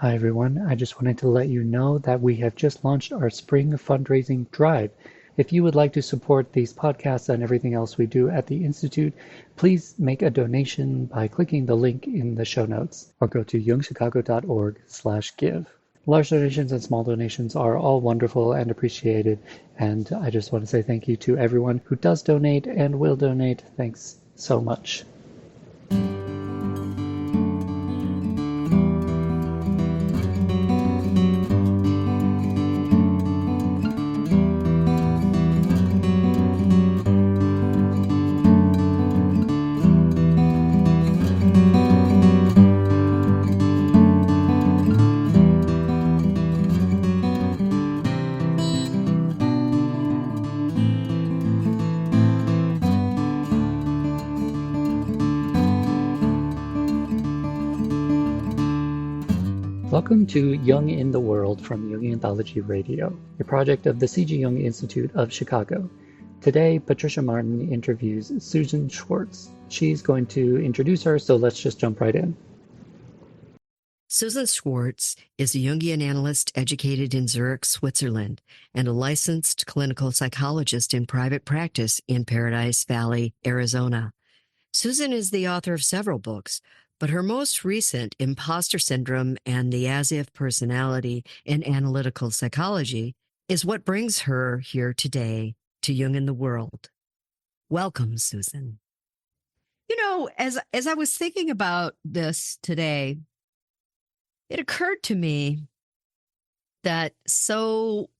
Hi everyone, I just wanted to let you know that we have just launched our spring fundraising drive. If you would like to support these podcasts and everything else we do at the Institute, please make a donation by clicking the link in the show notes or go to jungchicago.org/give. Large donations and small donations are all wonderful and appreciated, and I just want to say thank you to everyone who does donate and will donate. Thanks so much. Welcome to Jung in the World from Jungian Anthology Radio, a project of the C.G. Jung Institute of Chicago. Today, Patricia Martin interviews Susan Schwartz. She's going to introduce her, so let's just jump right in. Susan Schwartz is a Jungian analyst educated in Zurich, Switzerland, and a licensed clinical psychologist in private practice in Paradise Valley, Arizona. Susan is the author of several books, but her most recent, Imposter Syndrome and the As-If Personality in Analytical Psychology, is what brings her here today to Jung in the World. Welcome, Susan. You know, as I was thinking about this today, it occurred to me that so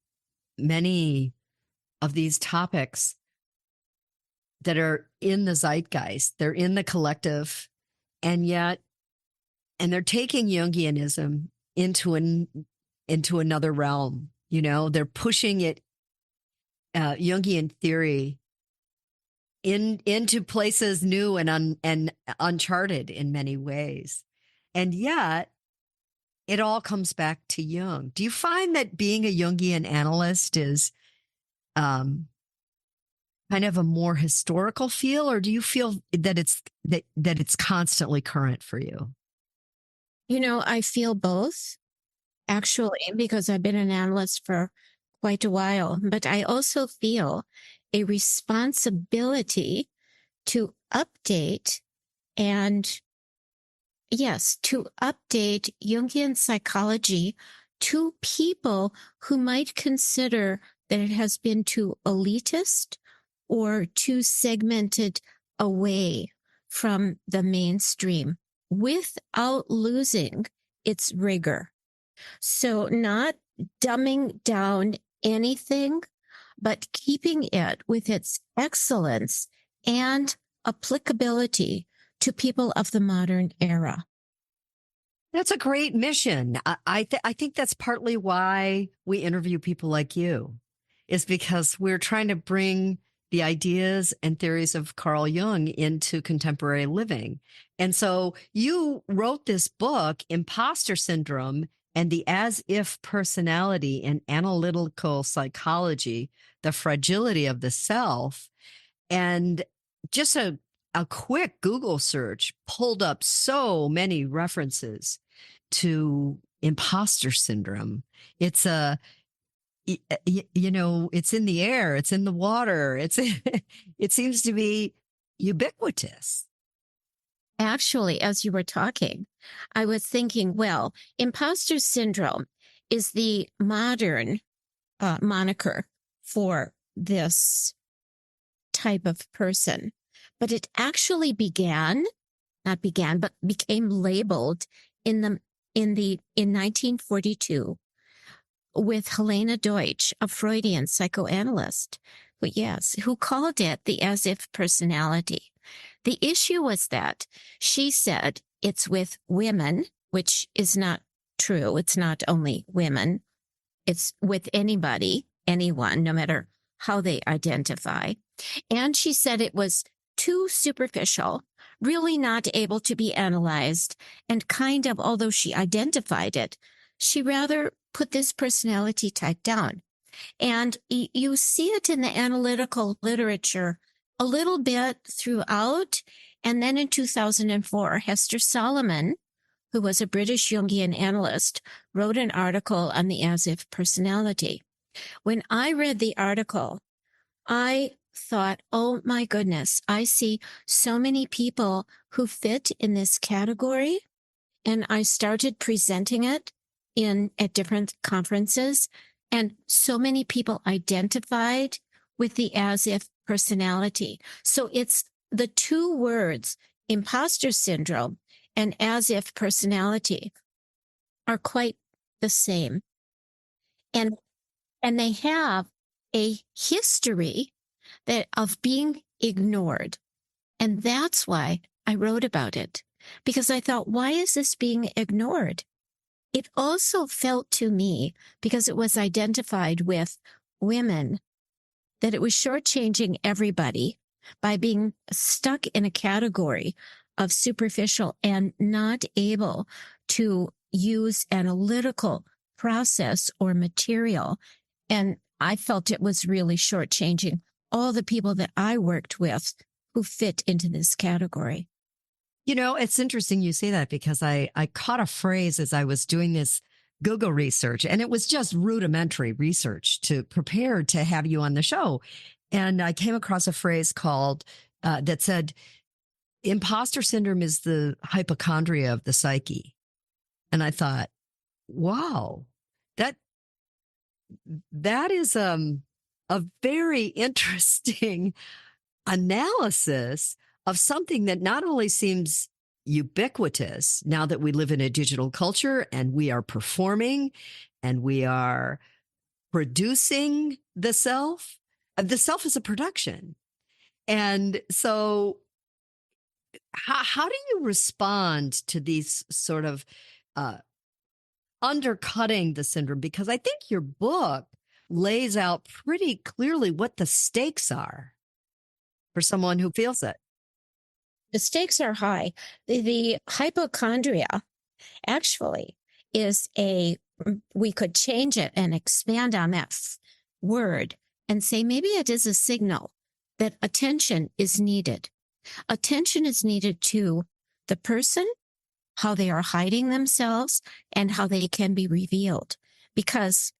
many of these topics that are in the zeitgeist, they're in the collective, and they're taking Jungianism into another realm. You know, they're pushing it, Jungian theory, into places new and uncharted in many ways, and yet it all comes back to Jung. Do you find that being a Jungian analyst is kind of a more historical feel, or do you feel that it's constantly current for you? You know, I feel both, actually, because I've been an analyst for quite a while, but I also feel a responsibility to update Jungian psychology to people who might consider that it has been too elitist or too segmented away from the mainstream without losing its rigor. So not dumbing down anything, but keeping it with its excellence and applicability to people of the modern era. That's a great mission. I think that's partly why we interview people like you, is because we're trying to bring the ideas and theories of Carl Jung into contemporary living. And so you wrote this book, Imposter Syndrome and the As-If Personality in Analytical Psychology, the Fragility of the Self. And just a quick Google search pulled up so many references to imposter syndrome. It's it's in the air, it's in the water, it seems to be ubiquitous. Actually, as you were talking, I was thinking, well, imposter syndrome is the modern moniker for this type of person, but it actually became labeled in 1942 with Helena Deutsch, a Freudian psychoanalyst, who called it the as-if personality. The issue was that she said it's with women, which is not true. It's not only women. It's with anybody, anyone, no matter how they identify. And she said it was too superficial, really not able to be analyzed, and kind of, although she identified it, she rather put this personality type down. And you see it in the analytical literature a little bit throughout. And then in 2004, Hester Solomon, who was a British Jungian analyst, wrote an article on the as-if personality. When I read the article, I thought, oh my goodness, I see so many people who fit in this category. And I started presenting it at different conferences. And so many people identified with the as-if personality. So it's the two words, imposter syndrome and as-if personality, are quite the same. And they have a history of being ignored. And that's why I wrote about it, because I thought, why is this being ignored? It also felt to me, because it was identified with women, that it was shortchanging everybody by being stuck in a category of superficial and not able to use analytical process or material. And I felt it was really shortchanging all the people that I worked with who fit into this category. You know, it's interesting you say that, because I caught a phrase as I was doing this Google research, and it was just rudimentary research to prepare to have you on the show. And I came across a phrase called, that said, imposter syndrome is the hypochondria of the psyche. And I thought, wow, that is a very interesting analysis of something that not only seems ubiquitous now that we live in a digital culture and we are performing and we are producing the self. The self is a production. And so how do you respond to these sort of undercutting the syndrome? Because I think your book lays out pretty clearly what the stakes are for someone who feels it. The stakes are high. The hypochondria actually is we could change it and expand on that word and say maybe it is a signal that attention is needed. Attention is needed to the person, how they are hiding themselves, and how they can be revealed. Because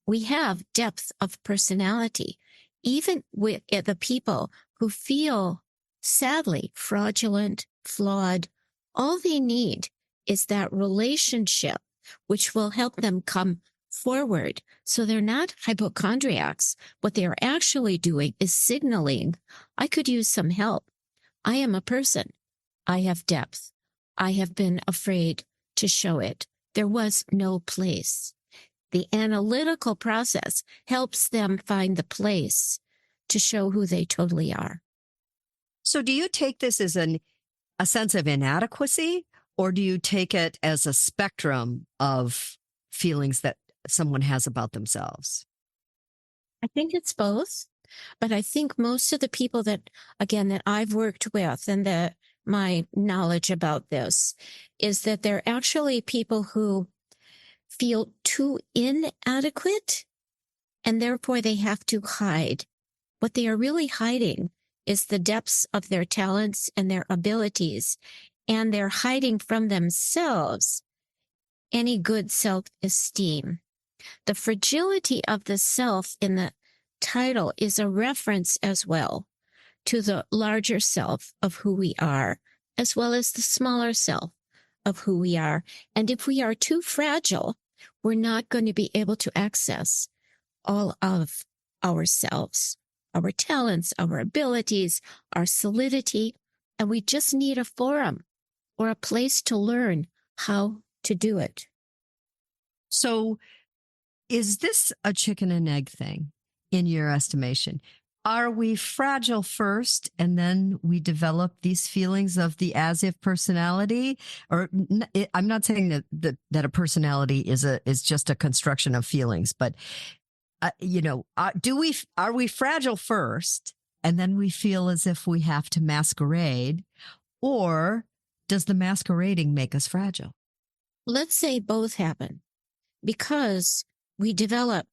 we have depth of personality, even with the people who feel sadly fraudulent, flawed. All they need is that relationship, which will help them come forward. So they're not hypochondriacs. What they are actually doing is signaling, I could use some help. I am a person. I have depth. I have been afraid to show it. There was no place. The analytical process helps them find the place to show who they totally are. So do you take this as a sense of inadequacy, or do you take it as a spectrum of feelings that someone has about themselves? I think it's both, but I think most of the people that I've worked with and my knowledge about this is that they're actually people who feel too inadequate and therefore they have to hide. What they are really hiding is the depths of their talents and their abilities, and they're hiding from themselves any good self-esteem. The fragility of the self in the title is a reference as well to the larger self of who we are, as well as the smaller self of who we are. And if we are too fragile, we're not going to be able to access all of ourselves, our talents, our abilities, our solidity, and we just need a forum or a place to learn how to do it. So is this a chicken and egg thing in your estimation? Are we fragile first and then we develop these feelings of the as-if personality? Or I'm not saying that a personality is just a construction of feelings, but are we fragile first and then we feel as if we have to masquerade, or does the masquerading make us fragile? Let's say both happen, because we develop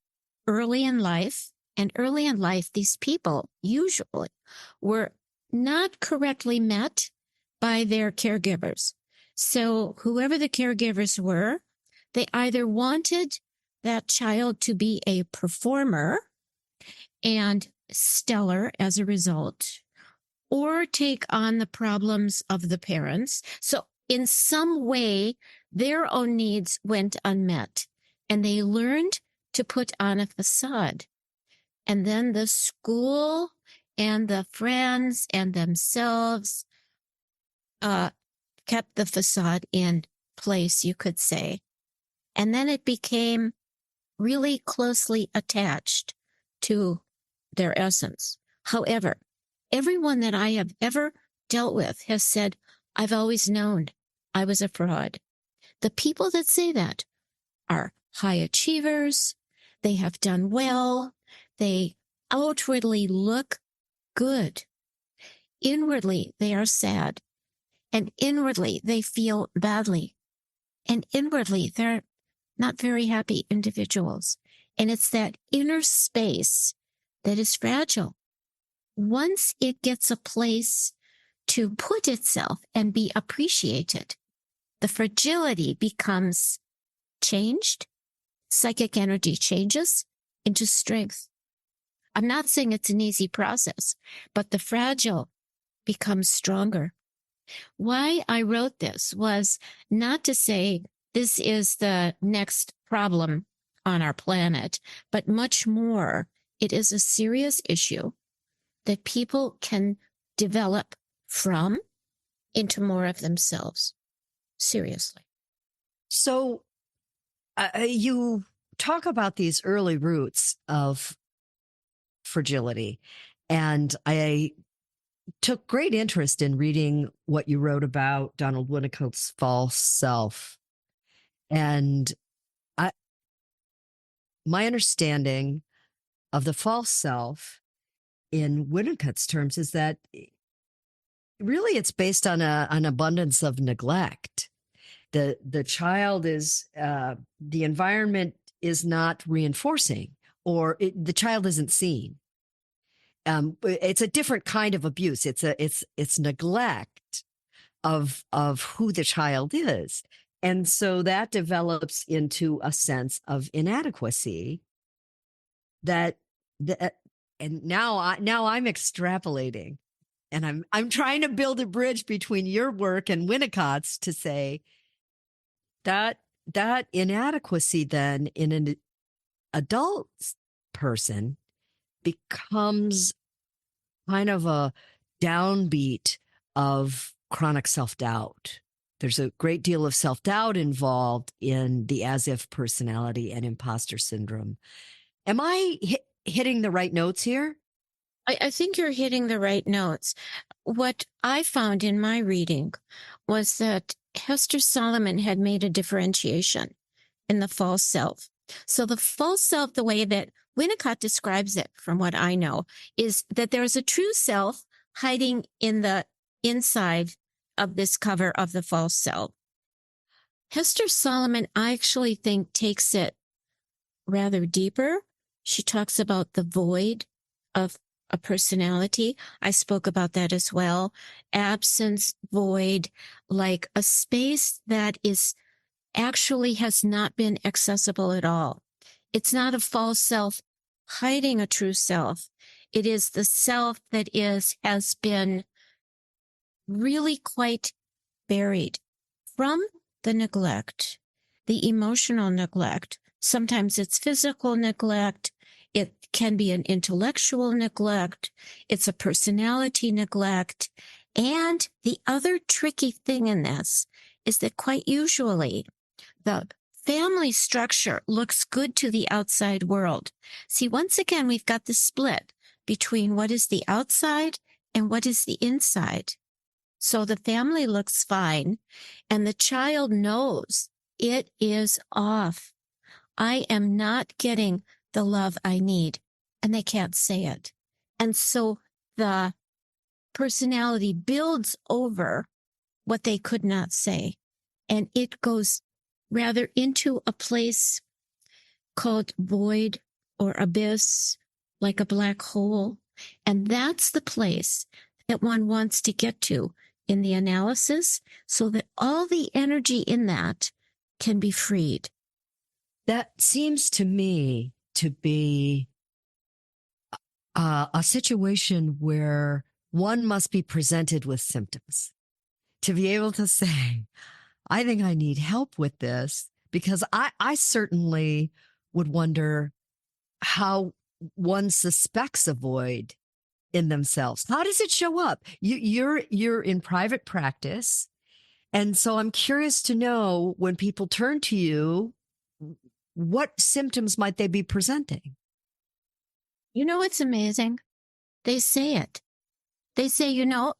early in life, and early in life, these people usually were not correctly met by their caregivers. So whoever the caregivers were, they either wanted that child to be a performer and stellar as a result, or take on the problems of the parents. So in some way, their own needs went unmet, and they learned to put on a facade. And then the school and the friends and themselves kept the facade in place, you could say. And then it became really closely attached to their essence. However, everyone that I have ever dealt with has said, I've always known I was a fraud. The people that say that are high achievers. They have done well. They outwardly look good. Inwardly, they are sad. And inwardly, they feel badly. And inwardly, they're not very happy individuals. And it's that inner space that is fragile. Once it gets a place to put itself and be appreciated, the fragility becomes changed. Psychic energy changes into strength. I'm not saying it's an easy process, but the fragile becomes stronger. Why I wrote this was not to say this is the next problem on our planet, but much more, it is a serious issue that people can develop from into more of themselves. Seriously. So you talk about these early roots of fragility, and I took great interest in reading what you wrote about Donald Winnicott's false self. And my understanding of the false self in Winnicott's terms is that really it's based on an abundance of neglect. The child is, the environment is not reinforcing, or the child isn't seen. It's a different kind of abuse. It's neglect of who the child is. And so that develops into a sense of inadequacy that and now I'm extrapolating, and I'm trying to build a bridge between your work and Winnicott's to say that inadequacy then in an adult person becomes kind of a downbeat of chronic self-doubt. There's a great deal of self-doubt involved in the as-if personality and imposter syndrome. Am I hitting the right notes here? I think you're hitting the right notes. What I found in my reading was that Hester Solomon had made a differentiation in the false self. So the false self, the way that Winnicott describes it, from what I know, is that there's a true self hiding in the inside of this cover of the false self. Hester Solomon, I actually think, takes it rather deeper. She talks about the void of a personality. I spoke about that as well. Absence, void, like a space that is actually has not been accessible at all. It's not a false self hiding a true self. It is the self that has been really quite buried from the neglect, the emotional neglect. Sometimes it's physical neglect. It can be an intellectual neglect. It's a personality neglect. And the other tricky thing in this is that quite usually the family structure looks good to the outside world. See, once again, we've got the split between what is the outside and what is the inside. So the family looks fine, and the child knows it is off. I am not getting the love I need, and they can't say it. And so the personality builds over what they could not say, and it goes rather into a place called void or abyss, like a black hole. And that's the place that one wants to get to in the analysis so that all the energy in that can be freed. That seems to me to be a situation where one must be presented with symptoms to be able to say, I think I need help with this, because I certainly would wonder how one suspects a void in themselves. How does it show up? You're in private practice. And so I'm curious to know, when people turn to you, what symptoms might they be presenting? You know what's amazing? They say it. They say,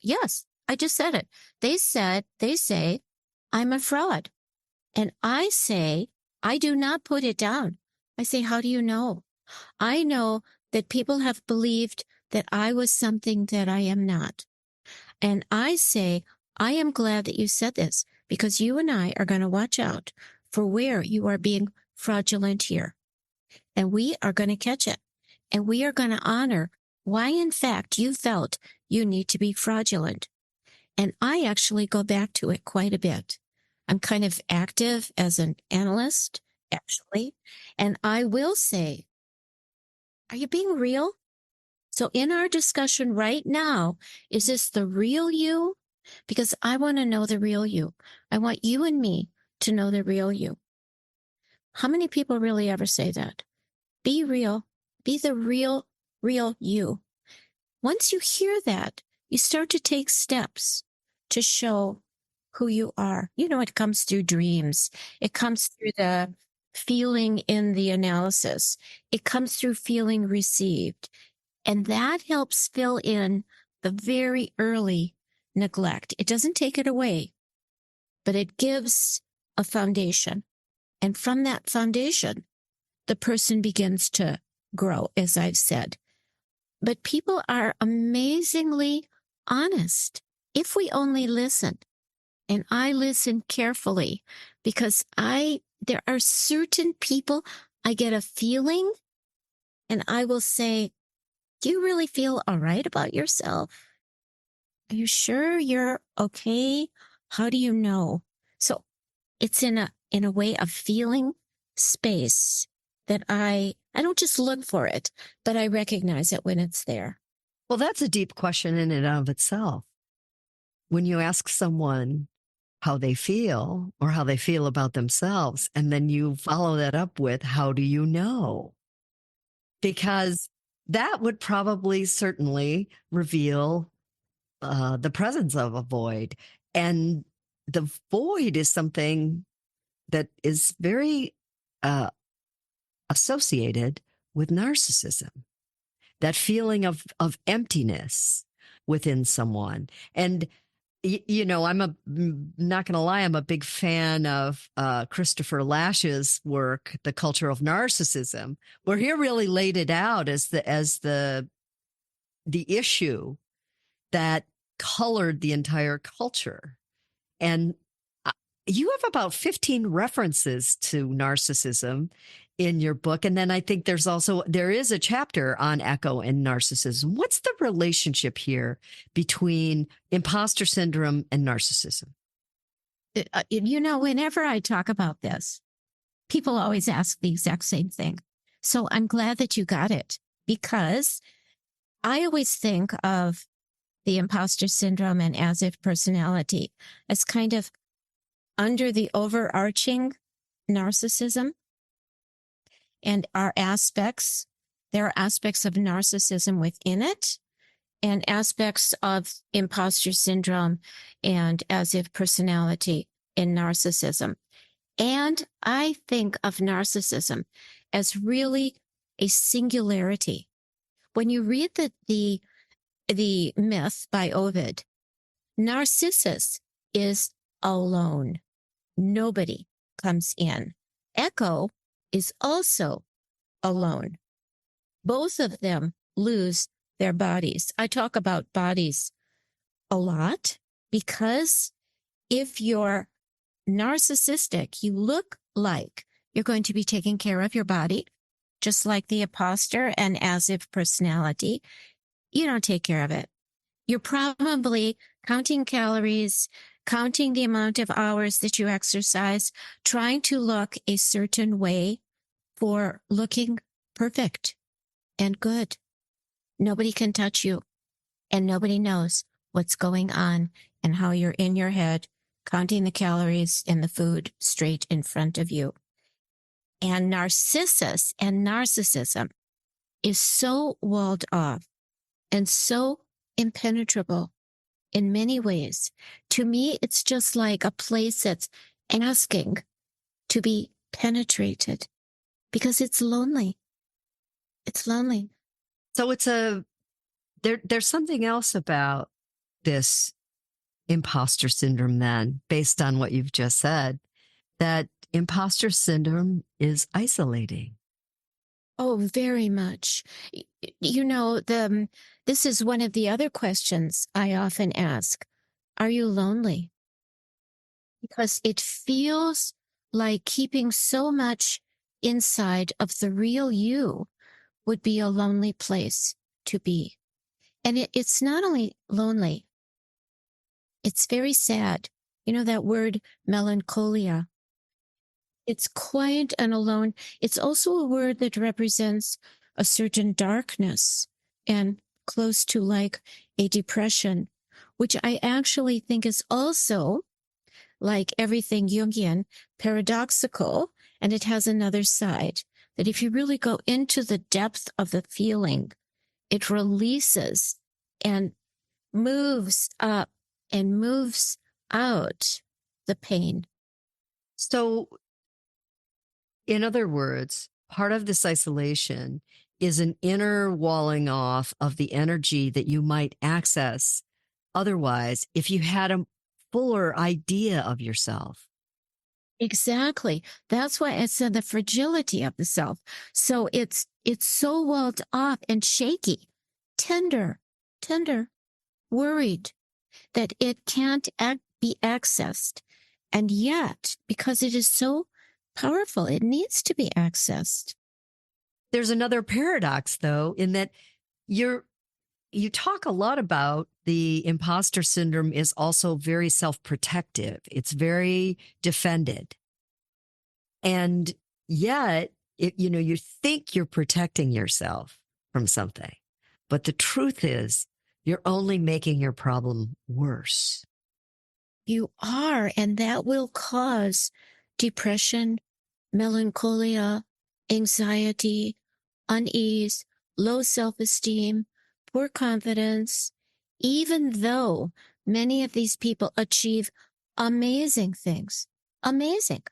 yes, I just said it. They say, I'm a fraud. And I say, I do not put it down. I say, how do you know? I know that people have believed that I was something that I am not. And I say, I am glad that you said this, because you and I are going to watch out for where you are being fraudulent here. And we are going to catch it. And we are going to honor why, in fact, you felt you need to be fraudulent. And I actually go back to it quite a bit. I'm kind of active as an analyst, actually. And I will say, are you being real? So in our discussion right now, is this the real you? Because I want to know the real you. I want you and me to know the real you. How many people really ever say that? Be real. Be the real you. Once you hear that, you start to take steps to show who you are. It comes through dreams. It comes through the feeling in the analysis. It comes through feeling received. And that helps fill in the very early neglect. It doesn't take it away, but it gives a foundation. And from that foundation, the person begins to grow, as I've said. But people are amazingly honest if we only listen. And I listen carefully, because there are certain people, I get a feeling, and I will say, do you really feel all right about yourself? Are you sure you're okay? How do you know? So it's in a way of feeling space that I don't just look for it, but I recognize it when it's there. Well, that's a deep question in and of itself. When you ask someone how they feel or how they feel about themselves, and then you follow that up with, how do you know? Because that would probably certainly reveal the presence of a void. And the void is something that is very associated with narcissism, that feeling of emptiness within someone. And, I'm not going to lie, I'm a big fan of Christopher Lash's work, The Culture of Narcissism, where he really laid it out as the issue that colored the entire culture. And you have about 15 references to narcissism in your book. And then I think there is a chapter on echo and narcissism. What's the relationship here between imposter syndrome and narcissism? Whenever I talk about this, people always ask the exact same thing. So I'm glad that you got it, because I always think of the imposter syndrome and as if personality as kind of under the overarching narcissism. And there are aspects of narcissism within it, and aspects of imposter syndrome and as if personality in narcissism. And I think of narcissism as really a singularity. When you read the myth by Ovid, Narcissus is alone. Nobody comes in. Echo is also alone. Both of them lose their bodies. I talk about bodies a lot, because if you're narcissistic, you look like you're going to be taking care of your body, just like the imposter and as if personality. You don't take care of it. You're probably counting calories, counting the amount of hours that you exercise, trying to look a certain way for looking perfect and good. Nobody can touch you, and nobody knows what's going on and how you're in your head, counting the calories and the food straight in front of you. And narcissism is so walled off and so impenetrable in many ways. To me, it's just like a place that's asking to be penetrated because it's lonely. It's lonely. So there's something else about this imposter syndrome then, based on what you've just said, that imposter syndrome is isolating. Oh, very much. You know, this is one of the other questions I often ask. Are you lonely? Because it feels like keeping so much inside of the real you would be a lonely place to be. And it's not only lonely, it's very sad. You know that word melancholia? It's quiet and alone. It's also a word that represents a certain darkness and close to like a depression, which I actually think is also, like everything Jungian, paradoxical. And it has another side that if you really go into the depth of the feeling, it releases and moves up and moves out the pain. So, in other words, part of this isolation is an inner walling off of the energy that you might access otherwise if you had a fuller idea of yourself. Exactly. That's why I said the fragility of the self. So it's so walled off and shaky, tender, worried that it can't be accessed. And yet, because it is so powerful, it needs to be accessed. There's another paradox, though, in that you talk a lot about the imposter syndrome is also very self-protective. It's very defended. And yet, you think you're protecting yourself from something. But the truth is, you're only making your problem worse. You are, and that will cause depression, melancholia, anxiety, unease, low self-esteem, poor confidence, even though many of these people achieve amazing things, amazing.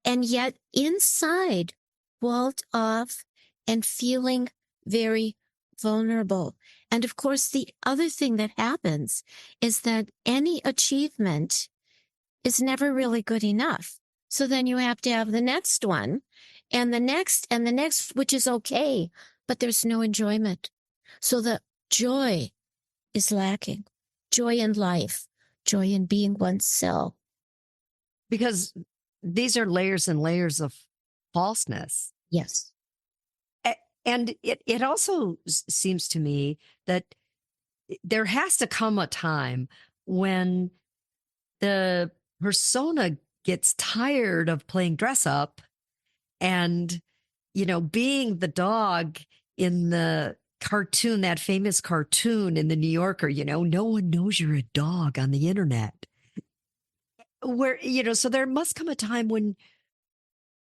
And yet inside, walled off and feeling very vulnerable. And of course, the other thing that happens is that any achievement is never really good enough. So then you have to have the next one and the next and the next, which is okay, but there's no enjoyment. So the joy is lacking. Joy in life, joy in being oneself. Because these are layers and layers of falseness. Yes. And it also seems to me that there has to come a time when the persona gets tired of playing dress up and, being the dog in the cartoon, that famous cartoon in the New Yorker, no one knows you're a dog on the internet. Where, so there must come a time when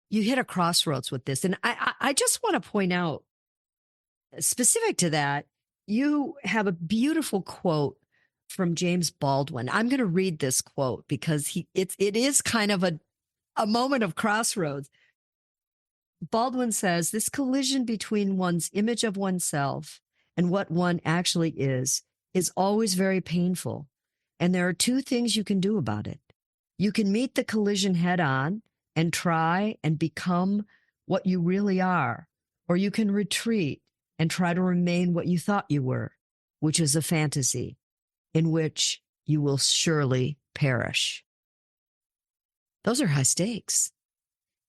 you hit a crossroads with this. And I just want to point out, specific to that, you have a beautiful quote from James Baldwin. I'm going to read this quote because it is kind of a moment of crossroads. Baldwin says, this collision between one's image of oneself and what one actually is always very painful. And there are two things you can do about it. You can meet the collision head on and try and become what you really are, or you can retreat and try to remain what you thought you were, which is a fantasy in which you will surely perish. Those are high stakes.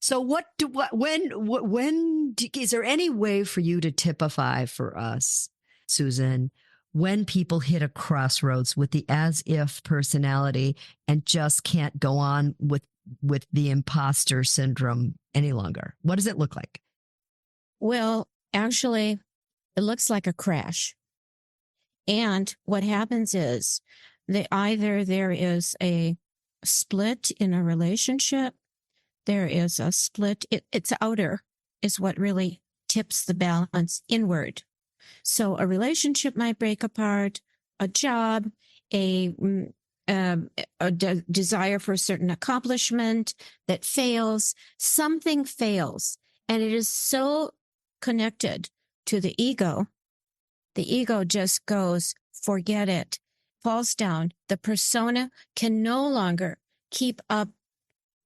So when is there any way for you to typify for us, Susan, when people hit a crossroads with the as if personality and just can't go on with the imposter syndrome any longer? What does it look like? Well, actually, it looks like a crash. And what happens is either there is a split in a relationship, there is a split. It's outer is what really tips the balance inward. So a relationship might break apart, a job, a desire for a certain accomplishment that fails, something fails. And it is so connected to the ego. The ego just goes, forget it, falls down. The persona can no longer keep up.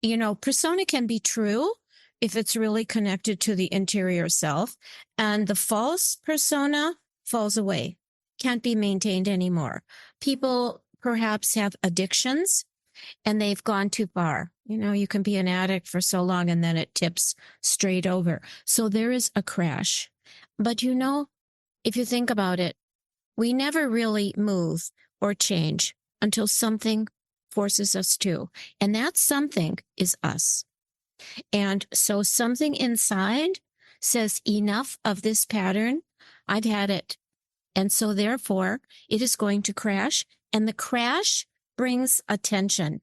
You know, persona can be true if it's really connected to the interior self, and the false persona falls away, can't be maintained anymore. People perhaps have addictions and they've gone too far. You know, you can be an addict for so long and then it tips straight over. So there is a crash. But you know, if you think about it, we never really move or change until something forces us to. And that something is us. And so something inside says, enough of this pattern. I've had it. And so therefore, it is going to crash. And the crash brings attention.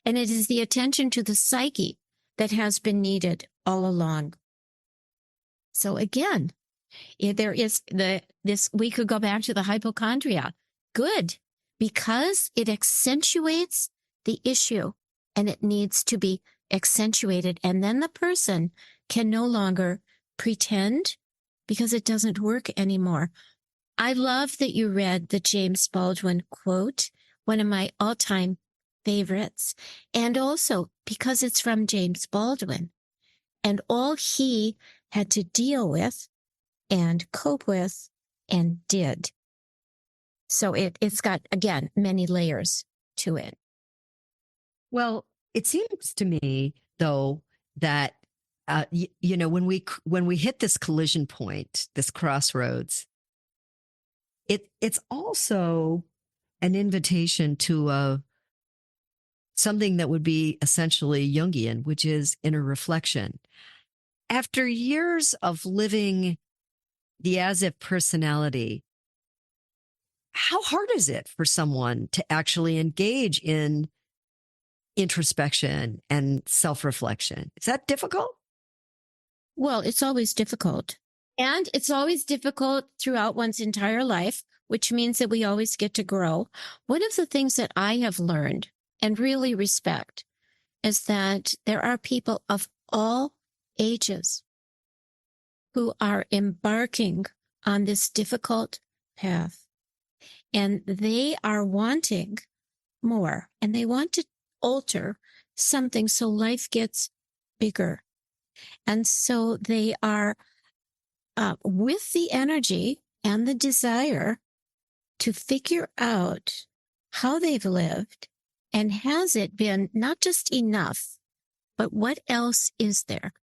And it is the attention to the psyche that has been needed all along. So again, there is we could go back to the hypochondria. Good, because it accentuates the issue and it needs to be accentuated. And then the person can no longer pretend because it doesn't work anymore. I love that you read the James Baldwin quote, one of my all-time favorites, and also because it's from James Baldwin and all he had to deal with and cope with and did. So it's got, again, many layers to it. Well, it seems to me, though, that, when we hit this collision point, this crossroads, it's also an invitation to something that would be essentially Jungian, which is inner reflection. After years of living the as-if personality, how hard is it for someone to actually engage in introspection and self-reflection? Is that difficult? Well, it's always difficult. And it's always difficult throughout one's entire life, which means that we always get to grow. One of the things that I have learned and really respect is that there are people of all ages who are embarking on this difficult path. And they are wanting more, and they want to alter something so life gets bigger. And so they are with the energy and the desire to figure out how they've lived, and has it been not just enough, but what else is there?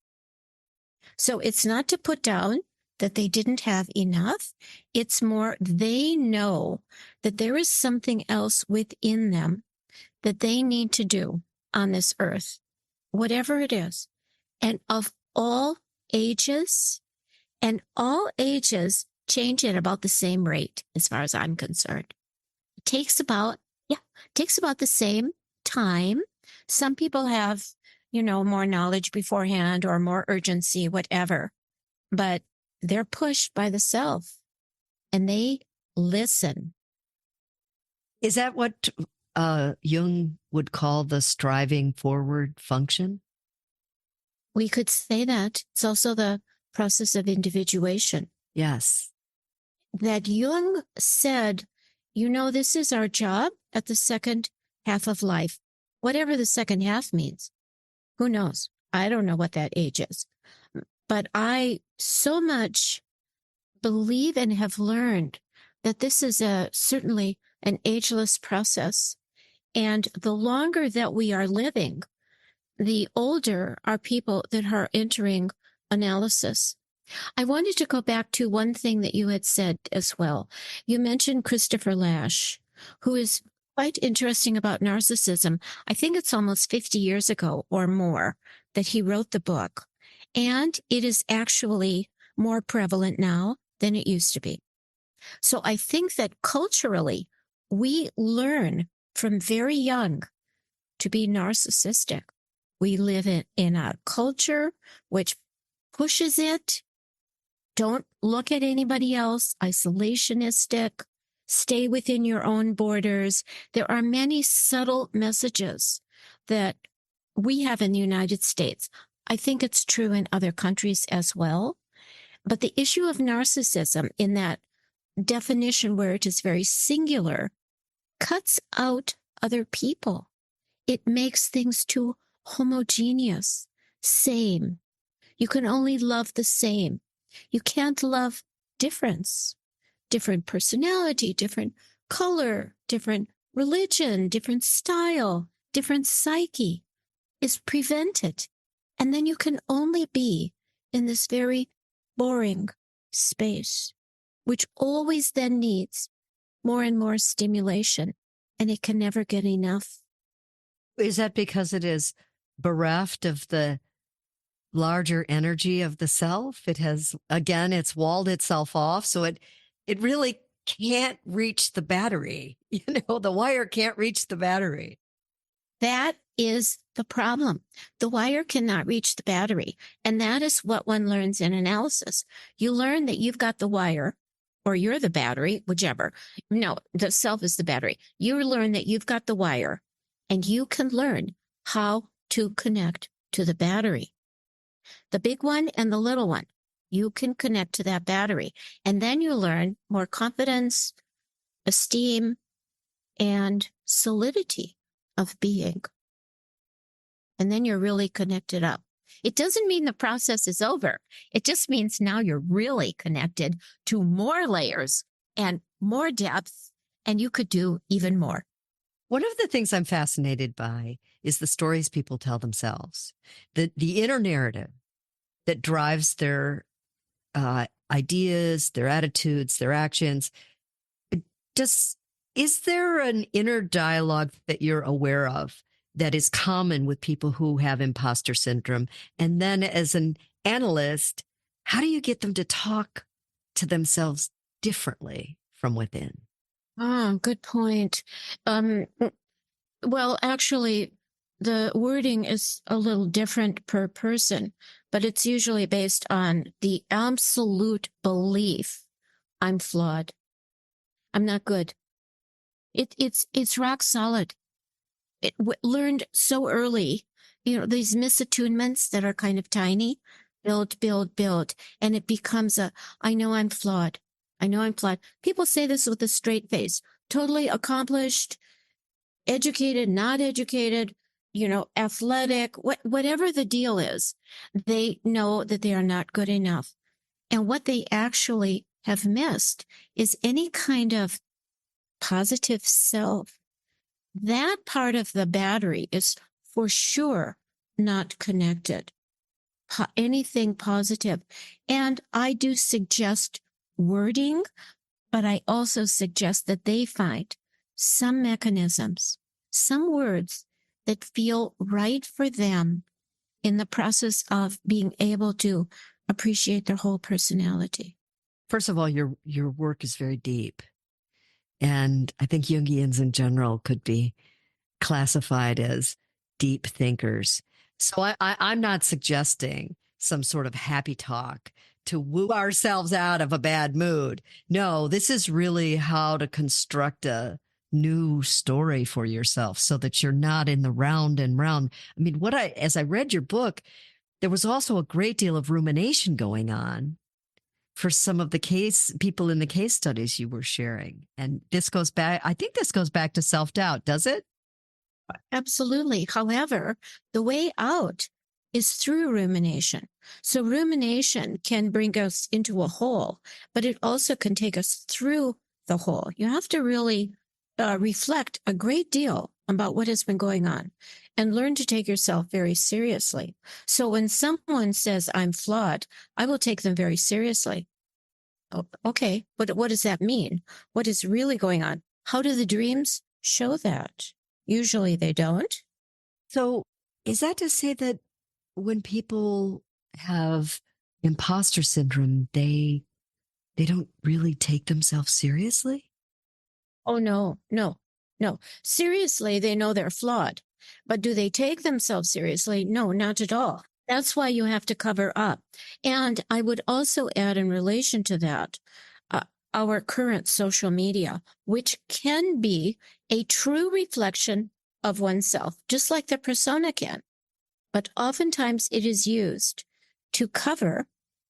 So it's not to put down that they didn't have enough. It's more they know that there is something else within them that they need to do on this earth, whatever it is. And of all ages, and all ages change at about the same rate, as far as I'm concerned. It takes about the same time. Some people have, more knowledge beforehand or more urgency, whatever, but they're pushed by the self and they listen. Is that what Jung would call the striving forward function? We could say that. It's also the process of individuation. Yes. That Jung said, this is our job at the second half of life, whatever the second half means. Who knows? I don't know what that age is. But I so much believe and have learned that this is certainly an ageless process. And the longer that we are living, the older are people that are entering analysis I wanted to go back to one thing that you had said as well. You mentioned Christopher Lasch, who is quite interesting about narcissism. I think it's almost 50 years ago or more that he wrote the book. And it is actually more prevalent now than it used to be. So I think that culturally, we learn from very young to be narcissistic. We live in a culture which pushes it. Don't look at anybody else, isolationistic, stay within your own borders. There are many subtle messages that we have in the United States. I think it's true in other countries as well. But the issue of narcissism in that definition where it is very singular cuts out other people. It makes things too homogeneous, same. You can only love the same. You can't love difference, different personality, different color, different religion, different style, different psyche is prevented. And then you can only be in this very boring space, which always then needs more and more stimulation, and it can never get enough. Is that because it is bereft of the larger energy of the self? It has, again, it's walled itself off. So it really can't reach the battery. The wire can't reach the battery. That is the problem. The wire cannot reach the battery. And that is what one learns in analysis. You learn that you've got the wire, or you're the battery, whichever. No, the self is the battery. You learn that you've got the wire, and you can learn how to connect to the battery. The big one and the little one, you can connect to that battery. And then you learn more confidence, esteem, and solidity of being. And then you're really connected up. It doesn't mean the process is over. It just means now you're really connected to more layers and more depth, and you could do even more. One of the things I'm fascinated by is the stories people tell themselves, the inner narrative that drives their ideas, their attitudes, their actions. Is there an inner dialogue that you're aware of that is common with people who have imposter syndrome? And then as an analyst, how do you get them to talk to themselves differently from within? Oh, good point. Well, actually, the wording is a little different per person, but it's usually based on the absolute belief I'm flawed. I'm not good. It's rock solid. It learned so early, these misattunements that are kind of tiny, build, and it becomes I know I'm flawed. I know I'm flawed. People say this with a straight face, totally accomplished, educated, not educated, athletic, whatever the deal is, they know that they are not good enough. And what they actually have missed is any kind of positive self. That part of the battery is for sure not connected. Anything positive. And I do suggest wording, but I also suggest that they find some mechanisms, some words that feel right for them in the process of being able to appreciate their whole personality. First of all, your work is very deep. And I think Jungians in general could be classified as deep thinkers. So I'm not suggesting some sort of happy talk to woo ourselves out of a bad mood. No, this is really how to construct a new story for yourself so that you're not in the round and round. I mean, as I read your book, there was also a great deal of rumination going on for some of the people in the case studies you were sharing. And I think this goes back to self-doubt, does it? Absolutely. However, the way out is through rumination. So rumination can bring us into a hole, but it also can take us through the hole. You have to really reflect a great deal about what has been going on. and learn to take yourself very seriously. So when someone says I'm flawed, I will take them very seriously. Oh, okay, but what does that mean? What is really going on? How do the dreams show that? Usually they don't. So is that to say that when people have imposter syndrome, they don't really take themselves seriously? Oh, no. Seriously, they know they're flawed. But do they take themselves seriously? No, not at all. That's why you have to cover up. And I would also add in relation to that, our current social media, which can be a true reflection of oneself, just like the persona can. But oftentimes it is used to cover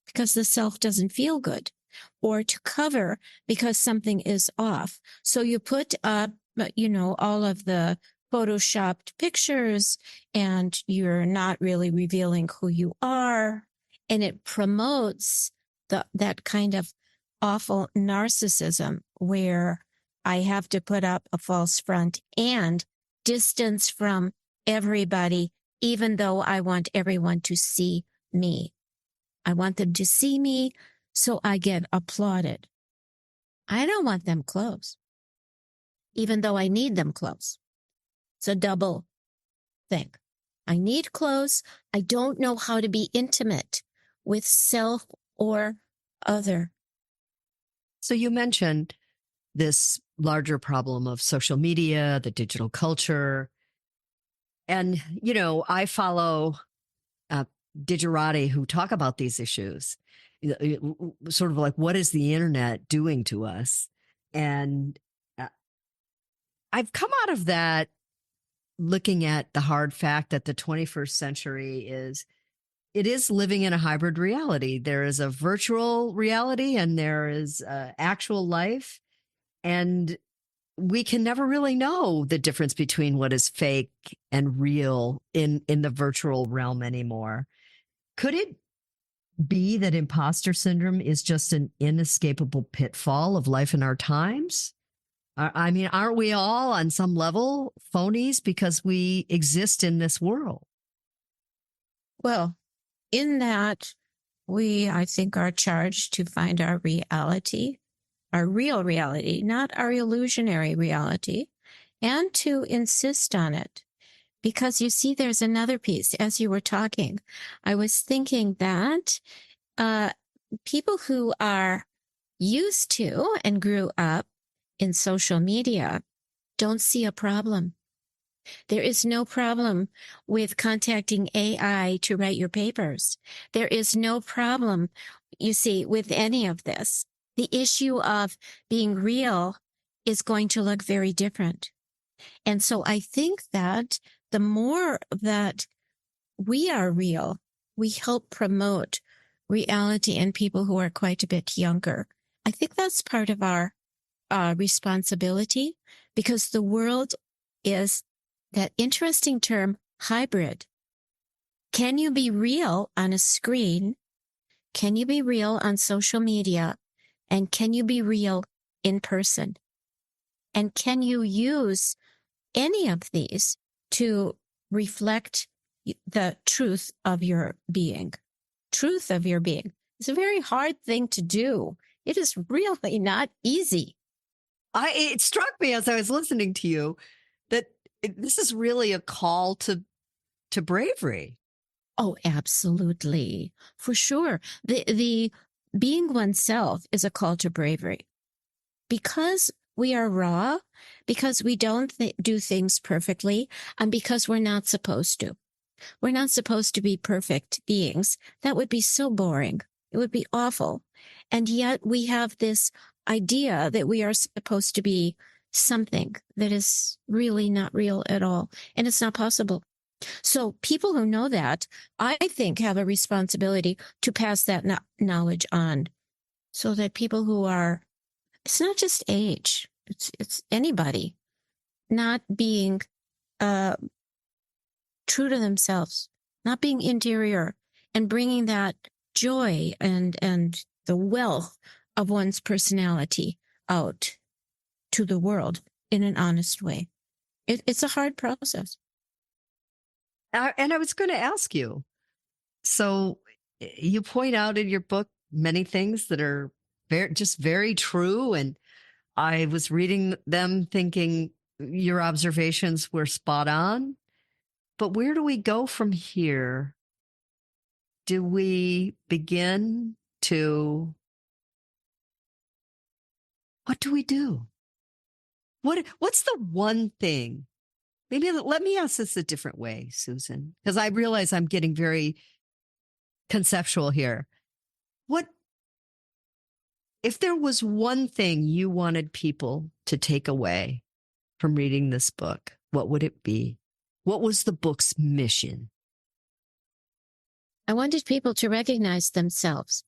because the self doesn't feel good, or to cover because something is off. So you put up, all of the photoshopped pictures, and you're not really revealing who you are. And it promotes that kind of awful narcissism where I have to put up a false front and distance from everybody, even though I want everyone to see me. I want them to see me so I get applauded. I don't want them close, even though I need them close. It's a double thing. I need close. I don't know how to be intimate with self or other. So you mentioned this larger problem of social media, the digital culture. And, I follow Digerati who talk about these issues, sort of like, what is the internet doing to us? And I've come out of that looking at the hard fact that the 21st century it is living in a hybrid reality. There is a virtual reality and there is actual life. And we can never really know the difference between what is fake and real in the virtual realm anymore. Could it be that imposter syndrome is just an inescapable pitfall of life in our times? I mean, aren't we all on some level phonies because we exist in this world? Well, in that, we, I think, are charged to find our reality, our real reality, not our illusionary reality, and to insist on it. Because you see, there's another piece. As you were talking, I was thinking that people who are used to and grew up in social media don't see a problem. There is no problem with contacting AI to write your papers. There is no problem, you see, with any of this. The issue of being real is going to look very different. And so I think that the more that we are real, we help promote reality in people who are quite a bit younger. I think that's part of our responsibility, because the world is that interesting term, hybrid. Can you be real on a screen? Can you be real on social media? And can you be real in person? And can you use any of these to reflect the truth of your being? Truth of your being. It's a very hard thing to do. It is really not easy. It struck me as I was listening to you that this is really a call to bravery. Oh, absolutely. For sure. The being oneself is a call to bravery, because we are raw, because we don't do things perfectly, and because we're not supposed to. We're not supposed to be perfect beings. That would be so boring. It would be awful. And yet we have this idea that we are supposed to be something that is really not real at all. And it's not possible. So people who know that, I think, have a responsibility to pass that knowledge on, so that people who are, it's not just age, it's anybody, not being true to themselves, not being interior, and bringing that joy and the wealth of one's personality out to the world in an honest way. It's a hard process. And I was going to ask you. So you point out in your book many things that are very true. And I was reading them thinking your observations were spot on. But where do we go from here? Do we begin to, what do we do? What's the one thing? Maybe let me ask this a different way, Susan, because I realize I'm getting very conceptual here. What, if there was one thing you wanted people to take away from reading this book, what would it be? What was the book's mission? I wanted people to recognize themselves,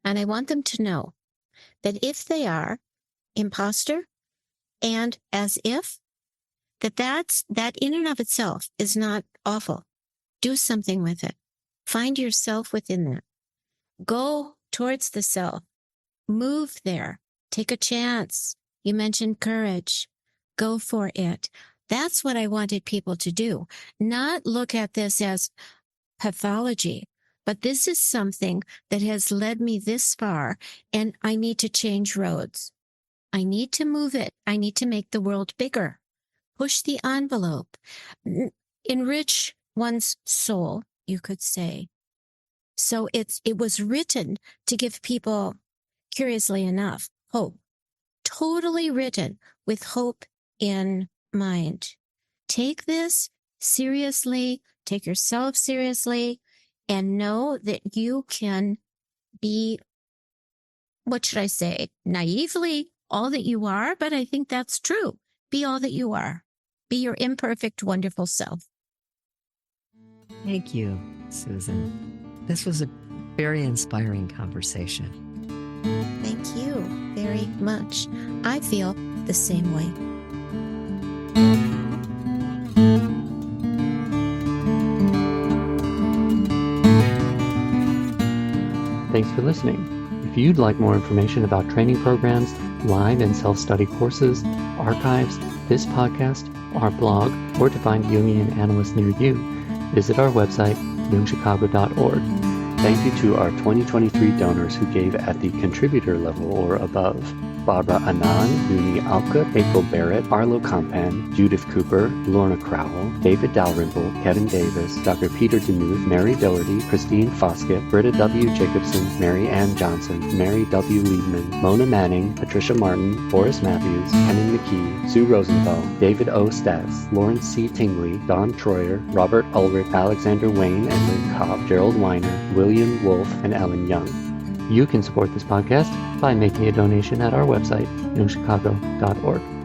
and I want them to know that if they are imposter and as if, that in and of itself is not awful. Do something with it. Find yourself within that. Go towards the self. Move there. Take a chance. You mentioned courage. Go for it. That's what I wanted people to do. Not look at this as pathology, but this is something that has led me this far, and I need to change roads. I need to move it. I need to make the world bigger. Push the envelope. Enrich one's soul, you could say. So it was written to give people, curiously enough, hope. Totally written with hope in mind. Take this seriously, take yourself seriously, and know that you can be, what should I say, naively all that you are, but I think that's true. Be all that you are. Be your imperfect, wonderful self. Thank you, Susan. This was a very inspiring conversation. Thank you very much. I feel the same way. Thanks for listening. If you'd like more information about training programs, live and self-study courses, archives, this podcast, our blog, or to find Jungian analysts near you, visit our website, jungchicago.org. Thank you to our 2023 donors who gave at the contributor level or above: Barbara Anand, Uni Alka, April Barrett, Arlo Compan, Judith Cooper, Lorna Crowell, David Dalrymple, Kevin Davis, Dr. Peter DeMuth, Mary Doherty, Christine Foskett, Britta W. Jacobson, Mary Ann Johnson, Mary W. Liebman, Mona Manning, Patricia Martin, Boris Matthews, Henning McKee, Sue Rosenthal, David O. Stats, Lawrence C. Tingley, Don Troyer, Robert Ulrich, Alexander Wayne and Lynn Cobb, Gerald Weiner, William Wolfe, and Ellen Young. You can support this podcast by making a donation at our website, jungchicago.org.